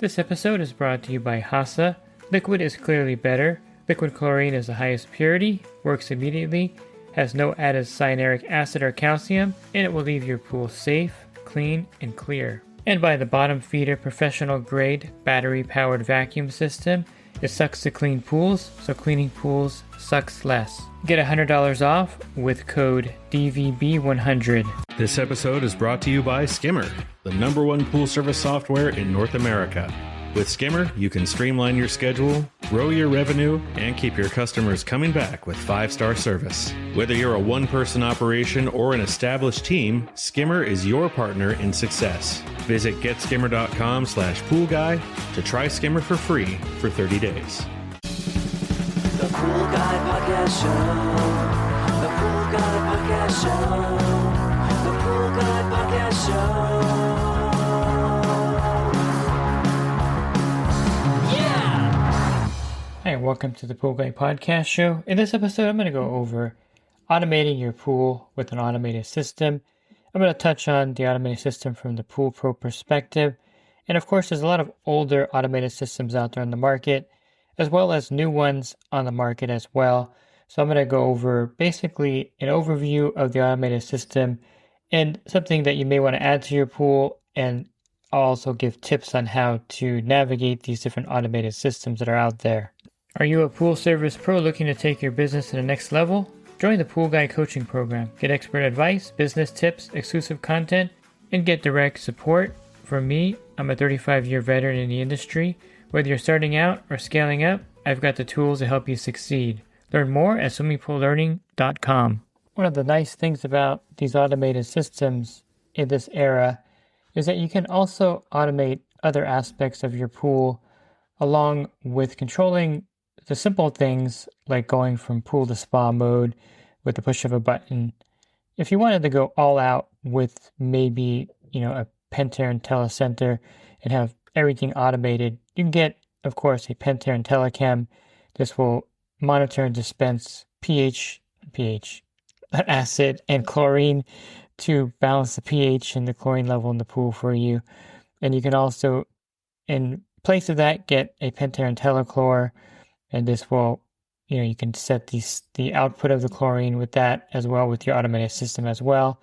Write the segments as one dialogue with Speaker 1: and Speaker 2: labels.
Speaker 1: This episode is brought to you by HASA. Liquid is clearly better. Liquid chlorine is the highest purity, works immediately, has no added cyanuric acid or calcium, and it will leave your pool safe, clean, and clear. And by the bottom feeder professional grade battery powered vacuum system. It sucks to clean pools, so cleaning pools sucks less. Get $100 off with code DVB100.
Speaker 2: This episode is brought to you by Skimmer, the #1 pool service software in North America. With Skimmer, you can streamline your schedule, grow your revenue, and keep your customers coming back with 5-star service. Whether you're a one-person operation or an established team, Skimmer is your partner in success. Visit getskimmer.com/poolguy to try Skimmer for free for 30 days.
Speaker 3: The Pool Guy Podcast Show. The Pool Guy Podcast Show. The Pool Guy Podcast Show.
Speaker 1: Hi, and welcome to the Pool Guy Podcast Show. In this episode, I'm going to go over automating your pool with an automated system. I'm going to touch on the automated system from the Pool Pro perspective. And of course, there's a lot of older automated systems out there on the market, as well as new ones on the market as well. So I'm going to go over basically an overview of the automated system and something that you may want to add to your pool, and I'll also give tips on how to navigate these different automated systems that are out there. Are you a pool service pro looking to take your business to the next level? Join the Pool Guy Coaching Program. Get expert advice, business tips, exclusive content, and get direct support from me. I'm a 35-year veteran in the industry. Whether you're starting out or scaling up, I've got the tools to help you succeed. Learn more at swimmingpoollearning.com. One of the nice things about these automated systems in this era is that you can also automate other aspects of your pool along with controlling the simple things like going from pool to spa mode with the push of a button. If you wanted to go all out with maybe, a Pentair IntelliCenter and have everything automated, you can get, of course, a Pentair IntelliChem. This will monitor and dispense pH, acid, and chlorine to balance the pH and the chlorine level in the pool for you. And you can also, in place of that, get a Pentair IntelliChlor, and this will, you can set the output of the chlorine with that as well with your automated system as well.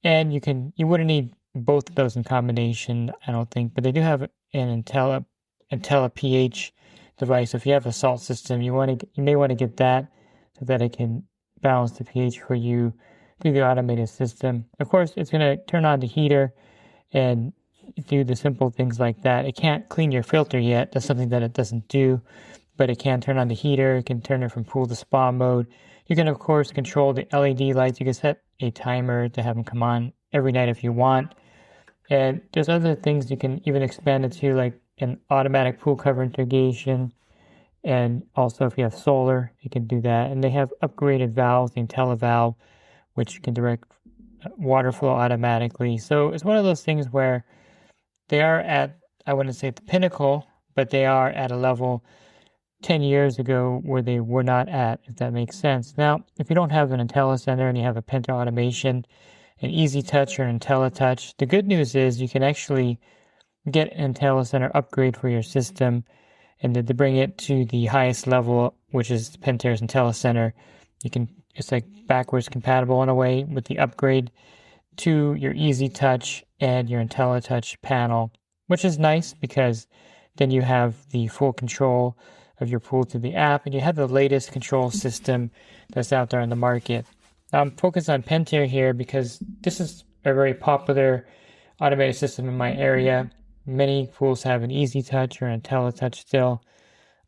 Speaker 1: And you wouldn't need both of those in combination, I don't think, but they do have an Intella pH device. So if you have a salt system, you may want to get that so that it can balance the pH for you through the automated system. Of course, it's going to turn on the heater and do the simple things like that. It can't clean your filter yet. That's something that it doesn't do, but it can turn on the heater. It can turn it from pool to spa mode. You can, of course, control the LED lights. You can set a timer to have them come on every night if you want. And there's other things you can even expand it to, like an automatic pool cover integration. And also if you have solar, you can do that. And they have upgraded valves, the IntelliValve, which can direct water flow automatically. So it's one of those things where they are at, I wouldn't say the pinnacle, but they are at a level 10 years ago where they were not at, if that makes sense. Now, if you don't have an IntelliCenter and you have a Pentair automation, an Easy Touch or an IntelliTouch, the good news is you can actually get an IntelliCenter upgrade for your system, and to bring it to the highest level, which is Pentair's IntelliCenter. It's like backwards compatible in a way with the upgrade to your Easy Touch and your IntelliTouch panel, which is nice because then you have the full control of your pool through the app, and you have the latest control system that's out there on the market. Now, I'm focused on Pentair here because this is a very popular automated system in my area. Many pools have an Easy Touch or an IntelliTouch still.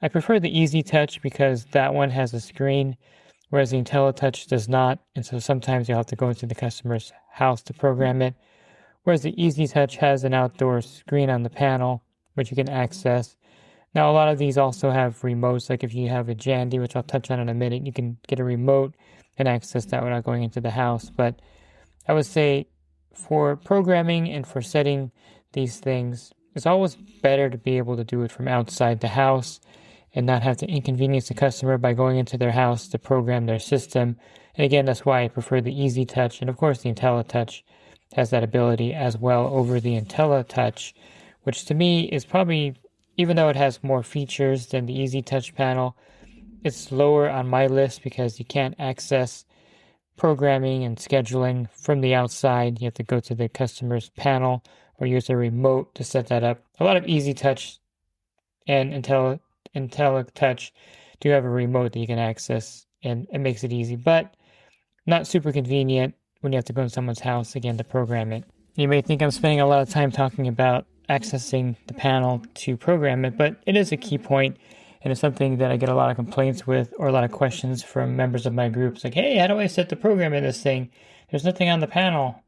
Speaker 1: I prefer the Easy Touch because that one has a screen, whereas the IntelliTouch does not, and so sometimes you'll have to go into the customer's house to program it. Whereas the Easy Touch has an outdoor screen on the panel, which you can access. Now, a lot of these also have remotes, like if you have a Jandy, which I'll touch on in a minute, you can get a remote and access that without going into the house. But I would say for programming and for setting these things, it's always better to be able to do it from outside the house and not have to inconvenience the customer by going into their house to program their system. And again, that's why I prefer the Easy Touch. And of course, the IntelliTouch has that ability as well over the IntelliTouch, which to me is probably, even though it has more features than the Easy Touch panel, it's lower on my list because you can't access programming and scheduling from the outside. You have to go to the customer's panel or use a remote to set that up. A lot of Easy Touch and IntelliTouch do have a remote that you can access, and it makes it easy, but not super convenient when you have to go to someone's house again to program it. You may think I'm spending a lot of time talking about accessing the panel to program it, but it is a key point, and it's something that I get a lot of complaints with or a lot of questions from members of my groups like, hey, how do I set the program in this thing? There's nothing on the panel,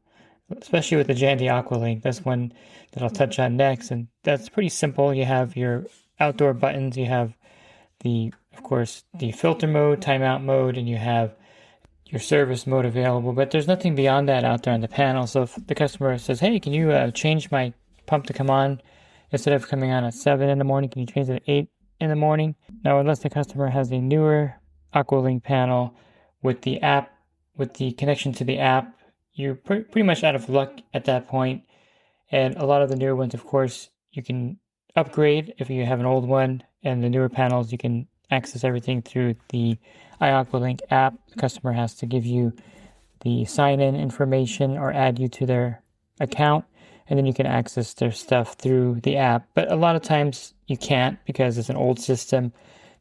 Speaker 1: especially with the Jandy Aqualink. That's one that I'll touch on next, and that's pretty simple. You have your outdoor buttons, you have of course, the filter mode, timeout mode, and you have your service mode available, but there's nothing beyond that out there on the panel. So if the customer says, hey, can you change my pump to come on instead of coming on at 7 in the morning, can you change it at 8 in the morning? Now, unless the customer has a newer Aqualink panel with the app, with the connection to the app, you're pretty much out of luck at that point. And a lot of the newer ones, of course, you can upgrade if you have an old one, and the newer panels, you can access everything through the iAqualink app. The customer has to give you the sign-in information or add you to their account, and then you can access their stuff through the app. But a lot of times you can't because it's an old system.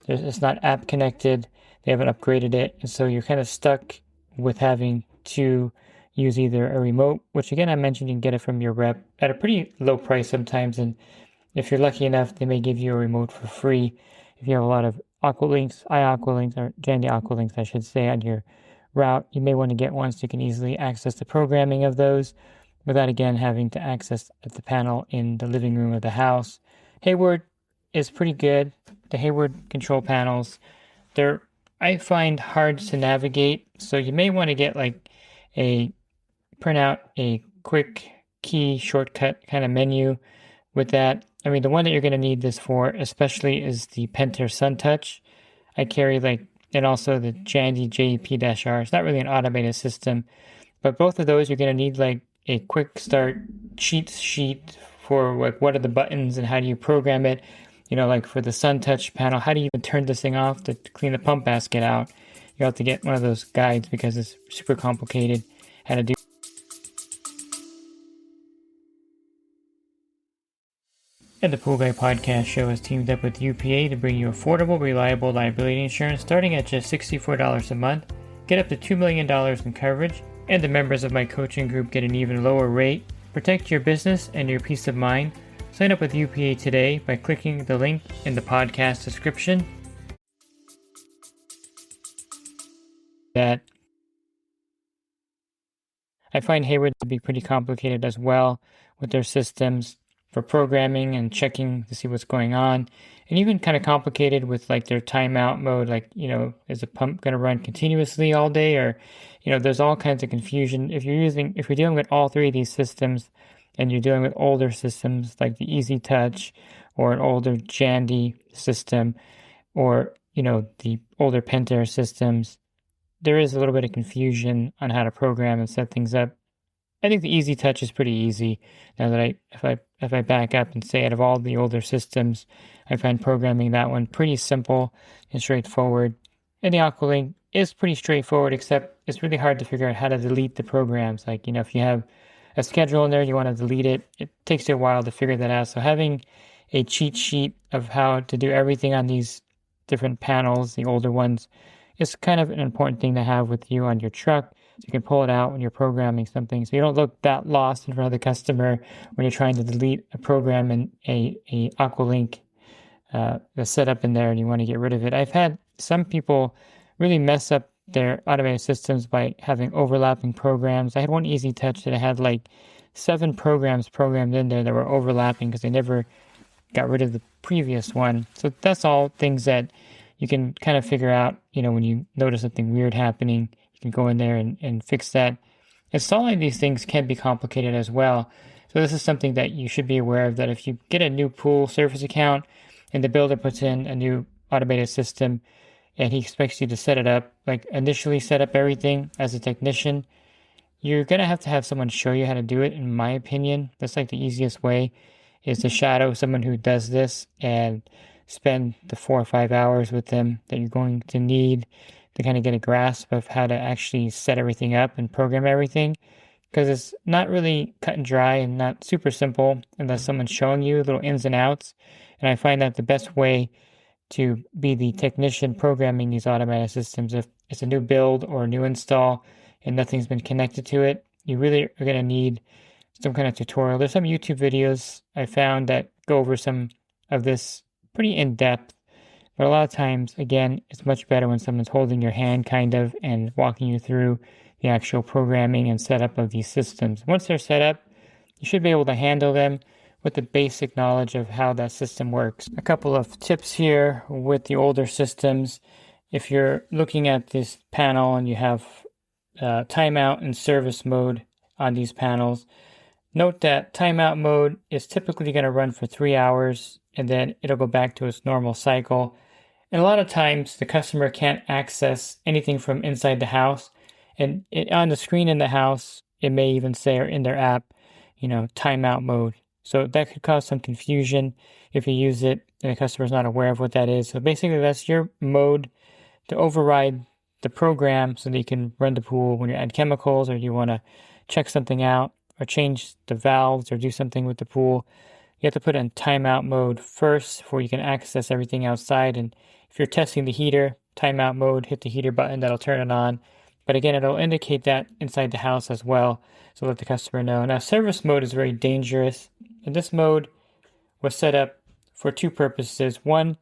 Speaker 1: It's not app connected. They haven't upgraded it, and so you're kind of stuck with having to use either a remote, which again I mentioned you can get it from your rep at a pretty low price sometimes, and if you're lucky enough, they may give you a remote for free. If you have a lot of Aqualinks, iAqualinks, or Jandy Aqualinks, I should say, on your route, you may want to get one so you can easily access the programming of those without, again, having to access the panel in the living room of the house. Hayward is pretty good. The Hayward control panels, I find hard to navigate, so you may want to get print out a quick key shortcut kind of menu with that. I mean, the one that you're going to need this for especially is the Pentair SunTouch. I carry and also the Jandy JEP-R. It's not really an automated system, but both of those you're going to need a quick start cheat sheet for what are the buttons and how do you program it. For the SunTouch panel, how do you even turn this thing off to clean the pump basket out? You have to get one of those guides because it's super complicated how to do. And the Pool Guy Podcast Show has teamed up with UPA to bring you affordable, reliable liability insurance starting at just $64 a month. Get up to $2 million in coverage, and the members of my coaching group get an even lower rate. Protect your business and your peace of mind. Sign up with UPA today by clicking the link in the podcast description. That I find Hayward to be pretty complicated as well with their systems for programming and checking to see what's going on, and even kind of complicated with their timeout mode, is the pump going to run continuously all day, or there's all kinds of confusion. If you're dealing with all three of these systems and you're dealing with older systems like the Easy Touch or an older Jandy system or the older Pentair systems, there is a little bit of confusion on how to program and set things up. I think the Easy Touch is pretty easy. Now that if I back up and say out of all the older systems, I find programming that one pretty simple and straightforward. And the Aqualink is pretty straightforward, except it's really hard to figure out how to delete the programs. If you have a schedule in there, you want to delete it, it takes you a while to figure that out. So having a cheat sheet of how to do everything on these different panels, the older ones, is kind of an important thing to have with you on your truck. So you can pull it out when you're programming something, so you don't look that lost in front of the customer when you're trying to delete a program in a Aqualink that's set up in there and you want to get rid of it. I've had some people really mess up their automated systems by having overlapping programs. I had one Easy Touch that had 7 programs programmed in there that were overlapping because they never got rid of the previous one. So that's all things that you can kind of figure out, when you notice something weird happening. You can go in there and fix that. Installing these things can be complicated as well. So this is something that you should be aware of, that if you get a new pool service account and the builder puts in a new automated system and he expects you to set it up, initially set up everything as a technician, you're going to have someone show you how to do it, in my opinion. That's the easiest way. is to shadow someone who does this and spend the 4 or 5 hours with them that you're going to need to kind of get a grasp of how to actually set everything up and program everything. Because it's not really cut and dry and not super simple unless someone's showing you little ins and outs. And I find that the best way to be the technician programming these automated systems, if it's a new build or a new install and nothing's been connected to it, you really are going to need some kind of tutorial. There's some YouTube videos I found that go over some of this pretty in depth, but a lot of times, again, it's much better when someone's holding your hand kind of and walking you through the actual programming and setup of these systems. Once they're set up, you should be able to handle them with the basic knowledge of how that system works. A couple of tips here with the older systems. If you're looking at this panel and you have timeout and service mode on these panels, note that timeout mode is typically going to run for 3 hours and then it'll go back to its normal cycle. And a lot of times the customer can't access anything from inside the house. And on the screen in the house, it may even say, or in their app, timeout mode. So that could cause some confusion if you use it and the customer's not aware of what that is. So basically that's your mode to override the program so that you can run the pool when you add chemicals or you want to check something out or change the valves or do something with the pool. You have to put it in timeout mode first before you can access everything outside. And if you're testing the heater, timeout mode, hit the heater button, that'll turn it on. But again, it'll indicate that inside the house as well, so let the customer know. Now, service mode is very dangerous. And this mode was set up for two purposes. One,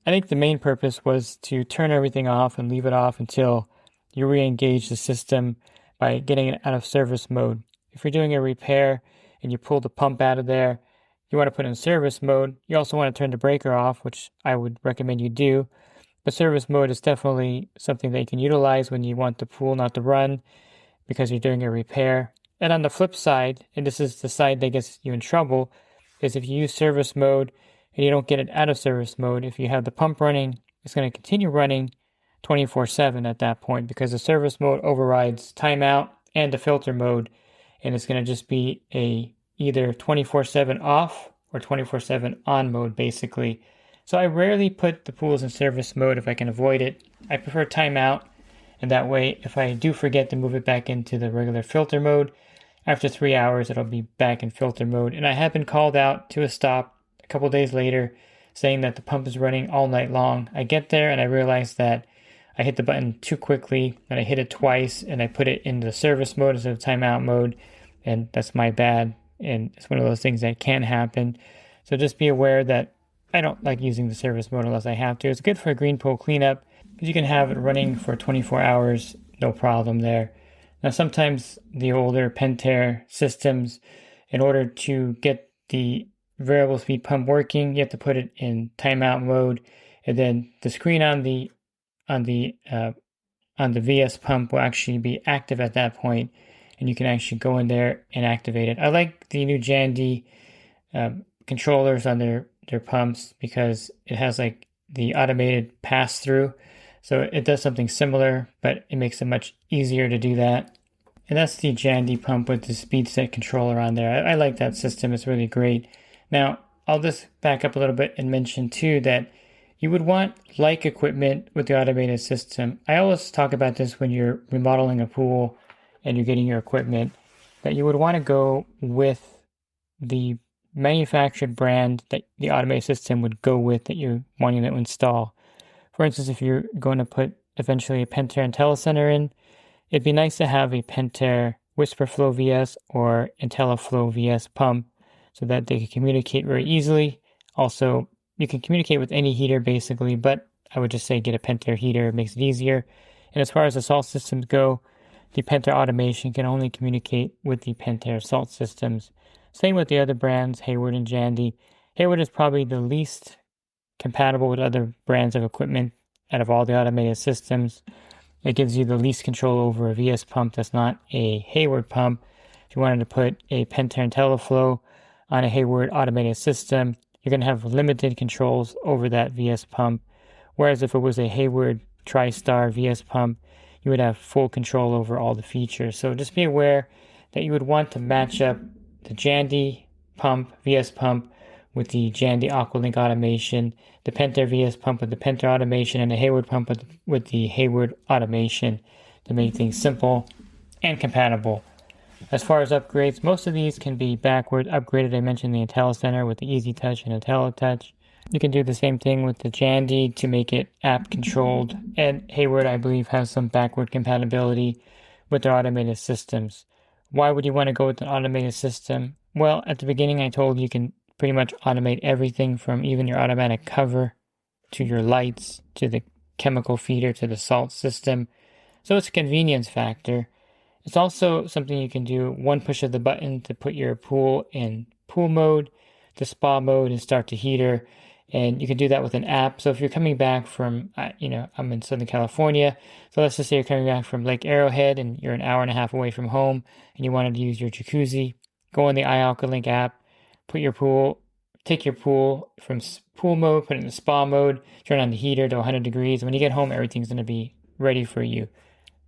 Speaker 1: I think the main purpose was to turn everything off and leave it off until you re-engage the system by getting it out of service mode. If you're doing a repair and you pull the pump out of there, you want to put it in service mode. You also want to turn the breaker off, which I would recommend you do. But service mode is definitely something that you can utilize when you want the pool not to run because you're doing a repair. And on the flip side, and this is the side that gets you in trouble, is if you use service mode and you don't get it out of service mode, if you have the pump running, it's going to continue running 24/7 at that point because the service mode overrides timeout and the filter mode, and it's going to just be a either 24/7 off or 24/7 on mode basically. So I rarely put the pools in service mode if I can avoid it. I prefer timeout, and that way if I do forget to move it back into the regular filter mode, after 3 hours it'll be back in filter mode. And I have been called out to a stop a couple days later saying that the pump is running all night long. I get there and I realize that I hit the button too quickly and I hit it twice and I put it in the service mode instead of timeout mode, and that's my bad. And it's one of those things that can happen. So just be aware that I don't like using the service mode unless I have to. It's good for a green pool cleanup because you can have it running for 24 hours, no problem there. Now sometimes the older Pentair systems, in order to get the variable speed pump working, you have to put it in timeout mode, and then the screen on the VS pump will actually be active at that point, and you can actually go in there and activate it. I like the new Jandy controllers on their pumps because it has like the automated pass-through. So it does something similar, but it makes it much easier to do that. And that's the Jandy pump with the speed set controller on there. I like that system. It's really great. Now, I'll just back up a little bit and mention too that you would want like equipment with the automated system. I always talk about this when you're remodeling a pool and you're getting your equipment, that you would want to go with the manufactured brand that the automated system would go with that you're wanting to install. For instance, if you're going to put eventually a Pentair IntelliCenter in, it'd be nice to have a Pentair WhisperFlow VS or IntelliFlow VS pump so that they can communicate very easily. Also, you can communicate with any heater basically, but I would just say get a Pentair heater. It makes it easier. And as far as the salt systems go, the Pentair automation can only communicate with the Pentair salt systems. Same with the other brands, Hayward and Jandy. Hayward is probably the least compatible with other brands of equipment out of all the automated systems. It gives you the least control over a VS pump that's not a Hayward pump. If you wanted to put a Pentair IntelliFlow on a Hayward automated system, you're going to have limited controls over that VS pump. Whereas if it was a Hayward TriStar VS pump, you would have full control over all the features. So just be aware that you would want to match up the Jandy pump, VS pump with the Jandy Aqualink automation, the Pentair VS pump with the Pentair automation, and the Hayward pump with the Hayward automation to make things simple and compatible. As far as upgrades, most of these can be backward upgraded. I mentioned the IntelliCenter with the Easy Touch and IntelliTouch. You can do the same thing with the Jandy to make it app controlled. And Hayward, I believe, has some backward compatibility with their automated systems. Why would you want to go with an automated system? Well, at the beginning, I told you can pretty much automate everything from even your automatic cover to your lights to the chemical feeder to the salt system. So it's a convenience factor. It's also something you can do one push of the button to put your pool in pool mode, to spa mode, and start the heater. And you can do that with an app. So if you're coming back from, I'm in Southern California. So let's just say you're coming back from Lake Arrowhead and you're an hour and a half away from home and you wanted to use your jacuzzi. Go in the iAqualink app, take your pool from pool mode, put it in spa mode, turn on the heater to 100 degrees. When you get home, everything's going to be ready for you.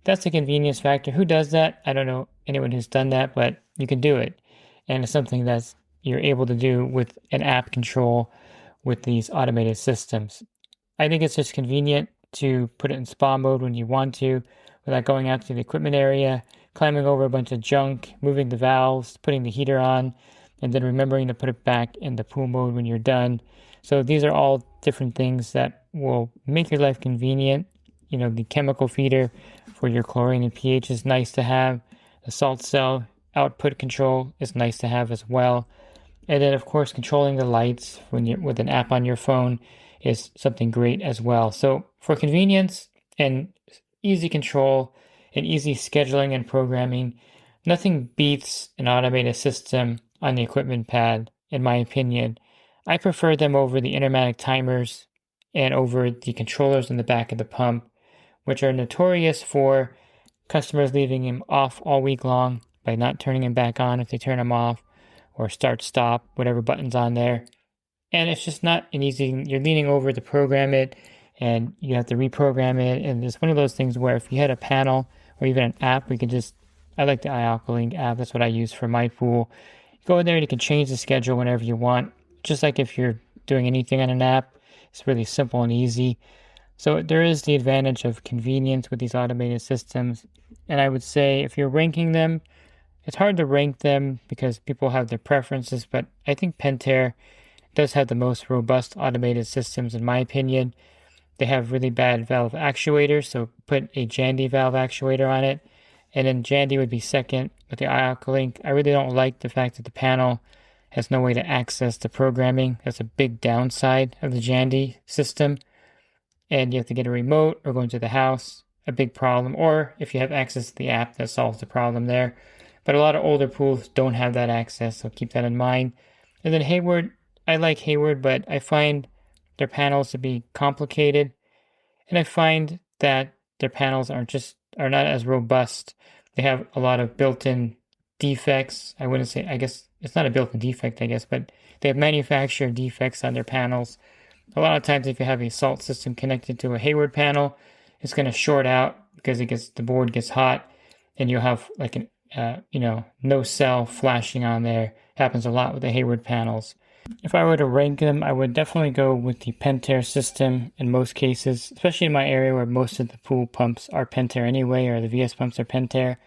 Speaker 1: That's a convenience factor. Who does that? I don't know anyone who's done that, but you can do it. And it's something that you're able to do with an app control with these automated systems. I think it's just convenient to put it in spa mode when you want to, without going out to the equipment area, climbing over a bunch of junk, moving the valves, putting the heater on, and then remembering to put it back in the pool mode when you're done. So these are all different things that will make your life convenient. The chemical feeder for your chlorine and pH is nice to have. The salt cell output control is nice to have as well. And then, of course, controlling the lights with an app on your phone is something great as well. So for convenience and easy control and easy scheduling and programming, nothing beats an automated system on the equipment pad, in my opinion. I prefer them over the intermatic timers and over the controllers in the back of the pump, which are notorious for customers leaving them off all week long by not turning them back on if they turn them off, or start, stop, whatever button's on there. And it's just not an easy, you're leaning over to program it and you have to reprogram it. And it's one of those things where if you had a panel or even an app, I like the iAqualink app. That's what I use for my pool. You go in there and you can change the schedule whenever you want. Just like if you're doing anything on an app, it's really simple and easy. So there is the advantage of convenience with these automated systems. And I would say if you're ranking them, it's hard to rank them because people have their preferences, but I think Pentair does have the most robust automated systems in my opinion. They have really bad valve actuators, so put a Jandy valve actuator on it. And then Jandy would be second with the iAqualink. I really don't like the fact that the panel has no way to access the programming. That's a big downside of the Jandy system. And you have to get a remote or go into the house, a big problem. Or if you have access to the app, that solves the problem there. But a lot of older pools don't have that access, so keep that in mind. And then Hayward, I like Hayward, but I find their panels to be complicated. And I find that their panels are not as robust. They have a lot of built-in defects. I guess it's not a built-in defect, but they have manufacturer defects on their panels. A lot of times if you have a salt system connected to a Hayward panel, it's going to short out because the board gets hot, and you'll have like an no cell flashing on there. Happens a lot with the Hayward panels. If I were to rank them, I would definitely go with the Pentair system in most cases, especially in my area where most of the pool pumps are Pentair anyway, or the VS pumps are Pentair.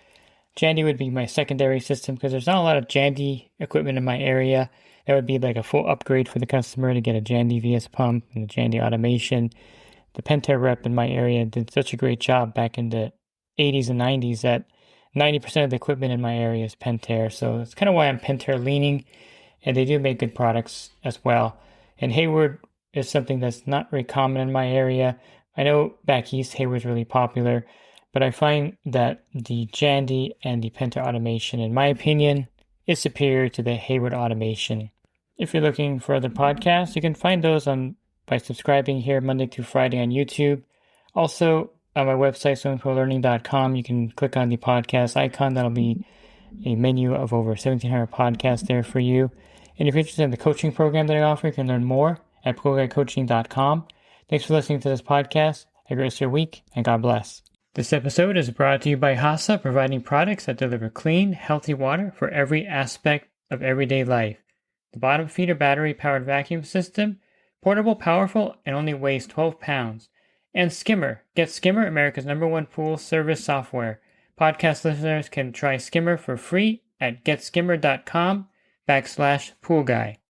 Speaker 1: Jandy would be my secondary system because there's not a lot of Jandy equipment in my area. That would be like a full upgrade for the customer to get a Jandy VS pump and a Jandy automation. The Pentair rep in my area did such a great job back in the 80s and 90s that 90% of the equipment in my area is Pentair. So that's kind of why I'm Pentair leaning, and they do make good products as well. And Hayward is something that's not very common in my area. I know back east Hayward's really popular, but I find that the Jandy and the Pentair automation, in my opinion, is superior to the Hayward automation. If you're looking for other podcasts, you can find those by subscribing here Monday through Friday on YouTube. Also, on my website, swimmingpoollearning.com, you can click on the podcast icon. That'll be a menu of over 1,700 podcasts there for you. And if you're interested in the coaching program that I offer, you can learn more at poolguycoaching.com. Thanks for listening to this podcast. Have a great rest of your week, and God bless. This episode is brought to you by HASA, providing products that deliver clean, healthy water for every aspect of everyday life. The bottom feeder battery-powered vacuum system, portable, powerful, and only weighs 12 pounds. And Skimmer. Get Skimmer, America's #1 pool service software. Podcast listeners can try Skimmer for free at getskimmer.com/poolguy.